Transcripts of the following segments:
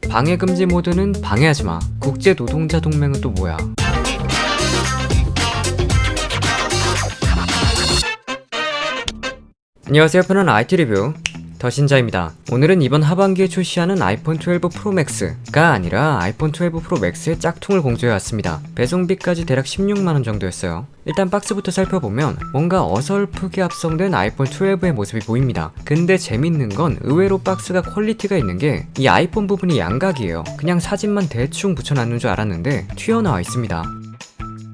방해 금지 모드는 방해하지마. 국제 노동자 동맹은 또 뭐야? 안녕하세요, 편한 IT 리뷰 더신자입니다. 오늘은 이번 하반기에 출시하는 아이폰 12 프로 맥스가 아니라 아이폰 12 프로 맥스의 짝퉁을 공개해왔습니다. 배송비까지 대략 16만원 정도였어요. 일단 박스부터 살펴보면 뭔가 어설프게 합성된 아이폰 12의 모습이 보입니다. 근데 재밌는 건 의외로 박스가 퀄리티가 있는 게 이 아이폰 부분이 양각이에요. 그냥 사진만 대충 붙여놨는 줄 알았는데 튀어나와 있습니다.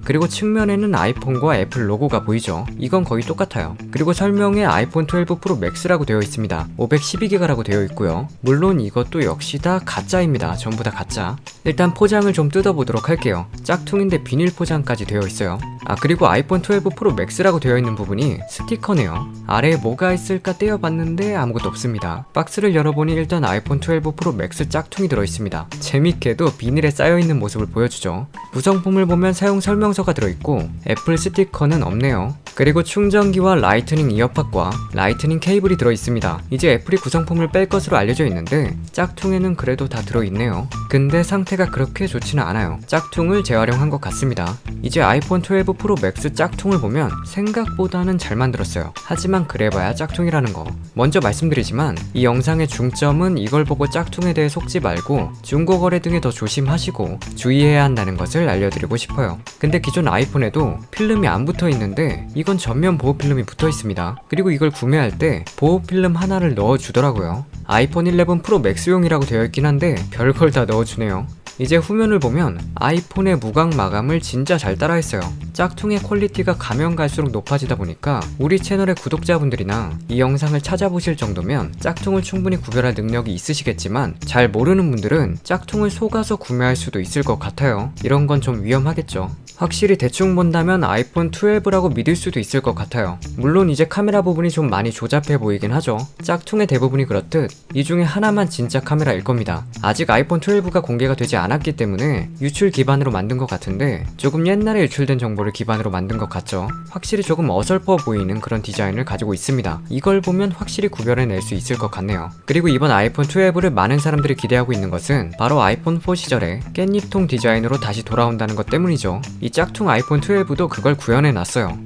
그리고 측면에는 아이폰과 애플 로고가 보이죠. 이건 거의 똑같아요. 그리고 설명에 아이폰 12 프로 맥스라고 되어 있습니다. 512기가라고 되어 있고요. 물론 이것도 역시 다 가짜입니다. 전부 다 가짜. 일단 포장을 좀 뜯어보도록 할게요. 짝퉁인데 비닐 포장까지 되어 있어요. 그리고 아이폰 12 프로 맥스라고 되어 있는 부분이 스티커네요. 아래에 뭐가 있을까 떼어봤는데 아무것도 없습니다. 박스를 열어보니 일단 아이폰 12 프로 맥스 짝퉁이 들어있습니다. 재밌게도 비닐에 쌓여있는 모습을 보여주죠. 구성품을 보면 사용 설명서가 들어있고 애플 스티커는 없네요. 그리고 충전기와 라이트닝 이어팟과 라이트닝 케이블이 들어있습니다. 이제 애플이 구성품을 뺄 것으로 알려져 있는데 짝퉁에는 그래도 다 들어있네요. 근데 상태가 그렇게 좋지는 않아요. 짝퉁을 재활용한 것 같습니다. 이제 아이폰 12 프로 맥스 짝퉁을 보면 생각보다는 잘 만들었어요. 하지만 그래봐야 짝퉁이라는 거. 먼저 말씀드리지만 이 영상의 중점은 이걸 보고 짝퉁에 대해 속지 말고 중고거래 등에 더 조심하시고 주의해야 한다는 것을 알려드리고 싶어요. 근데 기존 아이폰에도 필름이 안 붙어 있는데 이건 전면 보호 필름이 붙어 있습니다. 그리고 이걸 구매할 때 보호 필름 하나를 넣어주더라고요. 아이폰 11 프로 맥스용이라고 되어 있긴 한데 별걸 다 넣어주네요. 이제 후면을 보면 아이폰의 무광 마감을 진짜 잘 따라했어요. 짝퉁의 퀄리티가 가면 갈수록 높아지다 보니까 우리 채널의 구독자분들이나 이 영상을 찾아보실 정도면 짝퉁을 충분히 구별할 능력이 있으시겠지만 잘 모르는 분들은 짝퉁을 속아서 구매할 수도 있을 것 같아요. 이런 건 좀 위험하겠죠. 확실히 대충 본다면 아이폰 12라고 믿을 수도 있을 것 같아요. 물론 이제 카메라 부분이 좀 많이 조잡해 보이긴 하죠. 짝퉁의 대부분이 그렇듯 이 중에 하나만 진짜 카메라일 겁니다. 아직 아이폰 12가 공개가 되지 않았기 때문에 유출 기반으로 만든 것 같은데 조금 옛날에 유출된 정보를 기반으로 만든 것 같죠. 확실히 조금 어설퍼 보이는 그런 디자인을 가지고 있습니다. 이걸 보면 확실히 구별해낼 수 있을 것 같네요. 그리고 이번 아이폰 12를 많은 사람들이 기대하고 있는 것은 바로 아이폰 4 시절에 깻잎통 디자인으로 다시 돌아온다는 것 때문이죠. 이 짝퉁 아이폰 12도 그걸 구현해놨어요.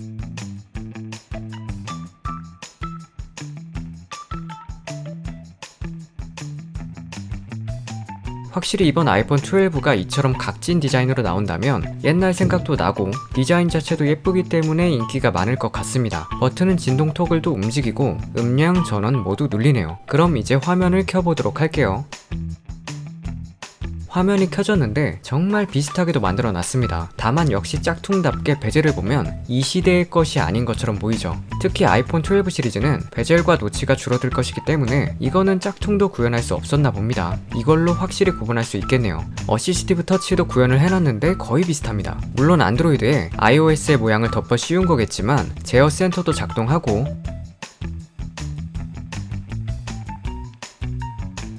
확실히 이번 아이폰 12가 이처럼 각진 디자인으로 나온다면 옛날 생각도 나고 디자인 자체도 예쁘기 때문에 인기가 많을 것 같습니다. 버튼은 진동 토글도 움직이고 음량 전원 모두 눌리네요. 그럼 이제 화면을 켜보도록 할게요. 화면이 켜졌는데 정말 비슷하게도 만들어 놨습니다. 다만 역시 짝퉁답게 베젤을 보면 이 시대의 것이 아닌 것처럼 보이죠. 특히 아이폰 12 시리즈는 베젤과 노치가 줄어들 것이기 때문에 이거는 짝퉁도 구현할 수 없었나 봅니다. 이걸로 확실히 구분할 수 있겠네요. 어시스티브 터치도 구현을 해놨는데 거의 비슷합니다. 물론 안드로이드에 iOS의 모양을 덮어 씌운 거겠지만 제어 센터도 작동하고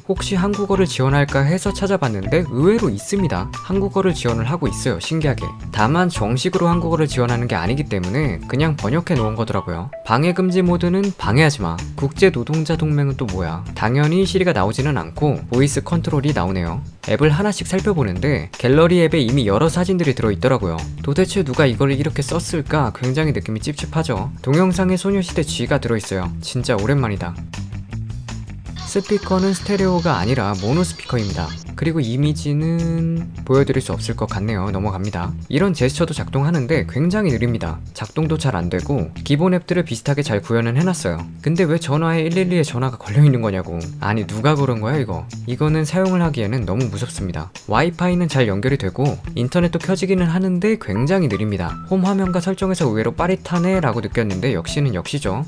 혹시 한국어를 지원할까 해서 찾아봤는데 의외로 있습니다. 한국어를 지원을 하고 있어요. 신기하게. 다만 정식으로 한국어를 지원하는 게 아니기 때문에 그냥 번역해 놓은 거더라고요. 방해 금지 모드는 방해하지마. 국제 노동자 동맹은 또 뭐야? 당연히 시리가 나오지는 않고 보이스 컨트롤이 나오네요. 앱을 하나씩 살펴보는데 갤러리 앱에 이미 여러 사진들이 들어있더라고요. 도대체 누가 이걸 이렇게 썼을까? 굉장히 느낌이 찝찝하죠. 동영상에 소녀시대 G가 들어있어요. 진짜 오랜만이다. 스피커는 스테레오가 아니라 모노 스피커입니다. 그리고 이미지는 보여드릴 수 없을 것 같네요. 넘어갑니다. 이런 제스처도 작동하는데 굉장히 느립니다. 작동도 잘 안되고 기본 앱들을 비슷하게 잘 구현은 해놨어요. 근데 왜 전화에 112에 전화가 걸려있는 거냐고. 아니 누가 그런 거야 이거. 이거는 사용을 하기에는 너무 무섭습니다. 와이파이는 잘 연결이 되고 인터넷도 켜지기는 하는데 굉장히 느립니다. 홈 화면과 설정에서 의외로 빠릿하네 라고 느꼈는데 역시는 역시죠.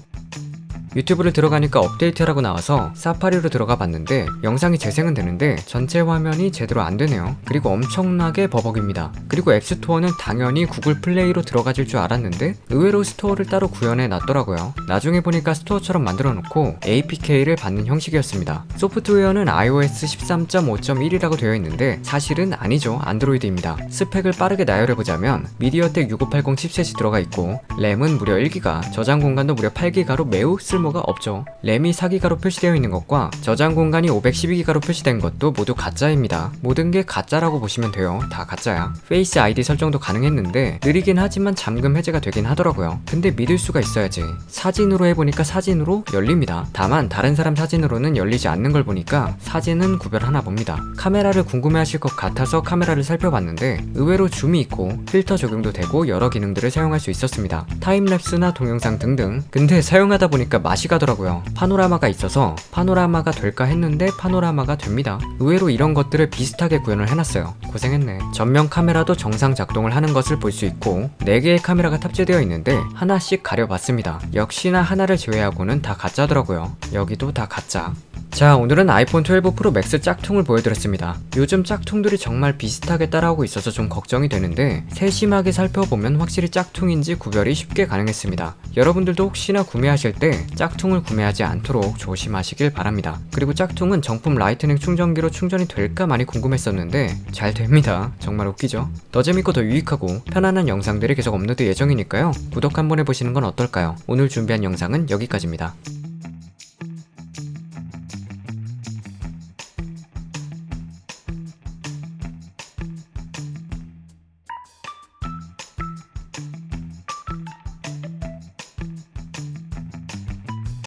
유튜브를 들어가니까 업데이트라고 나와서 사파리로 들어가 봤는데 영상이 재생은 되는데 전체 화면이 제대로 안 되네요. 그리고 엄청나게 버벅입니다. 그리고 앱스토어는 당연히 구글 플레이로 들어가질 줄 알았는데 의외로 스토어를 따로 구현해 놨더라고요. 나중에 보니까 스토어처럼 만들어 놓고 APK를 받는 형식이었습니다. 소프트웨어는 iOS 13.5.1이라고 되어 있는데 사실은 아니죠. 안드로이드입니다. 스펙을 빠르게 나열해보자면 미디어텍 6580 칩셋이 들어가 있고 램은 무려 1기가, 저장 공간도 무려 8기가로 매우 쓸만합니다. 쓸모가 없죠. 램이 4기가로 표시되어 있는 것과 저장 공간이 512기가로 표시된 것도 모두 가짜입니다. 모든 게 가짜라고 보시면 돼요. 다 가짜야. 페이스 아이디 설정도 가능했는데 느리긴 하지만 잠금 해제가 되긴 하더라고요. 근데 믿을 수가 있어야지. 사진으로 해보니까 사진으로 열립니다. 다만 다른 사람 사진으로는 열리지 않는 걸 보니까 사진은 구별하나 봅니다. 카메라를 궁금해하실 것 같아서 카메라를 살펴봤는데 의외로 줌이 있고 필터 적용도 되고 여러 기능들을 사용할 수 있었습니다. 타임랩스나 동영상 등등. 근데 사용하다 보니까 맛이 가더라고요. 파노라마가 있어서 파노라마가 될까 했는데 파노라마가 됩니다. 의외로 이런 것들을 비슷하게 구현을 해놨어요. 고생했네. 전면 카메라도 정상 작동을 하는 것을 볼 수 있고 4개의 카메라가 탑재되어 있는데 하나씩 가려봤습니다. 역시나 하나를 제외하고는 다 가짜더라고요. 여기도 다 가짜. 자, 오늘은 아이폰 12 프로 맥스 짝퉁을 보여드렸습니다. 요즘 짝퉁들이 정말 비슷하게 따라오고 있어서 좀 걱정이 되는데 세심하게 살펴보면 확실히 짝퉁인지 구별이 쉽게 가능했습니다. 여러분들도 혹시나 구매하실 때 짝퉁을 구매하지 않도록 조심하시길 바랍니다. 그리고 짝퉁은 정품 라이트닝 충전기로 충전이 될까 많이 궁금했었는데 잘 됩니다. 정말 웃기죠? 더 재밌고 더 유익하고 편안한 영상들이 계속 업로드 예정이니까요. 구독 한번 해보시는 건 어떨까요? 오늘 준비한 영상은 여기까지입니다.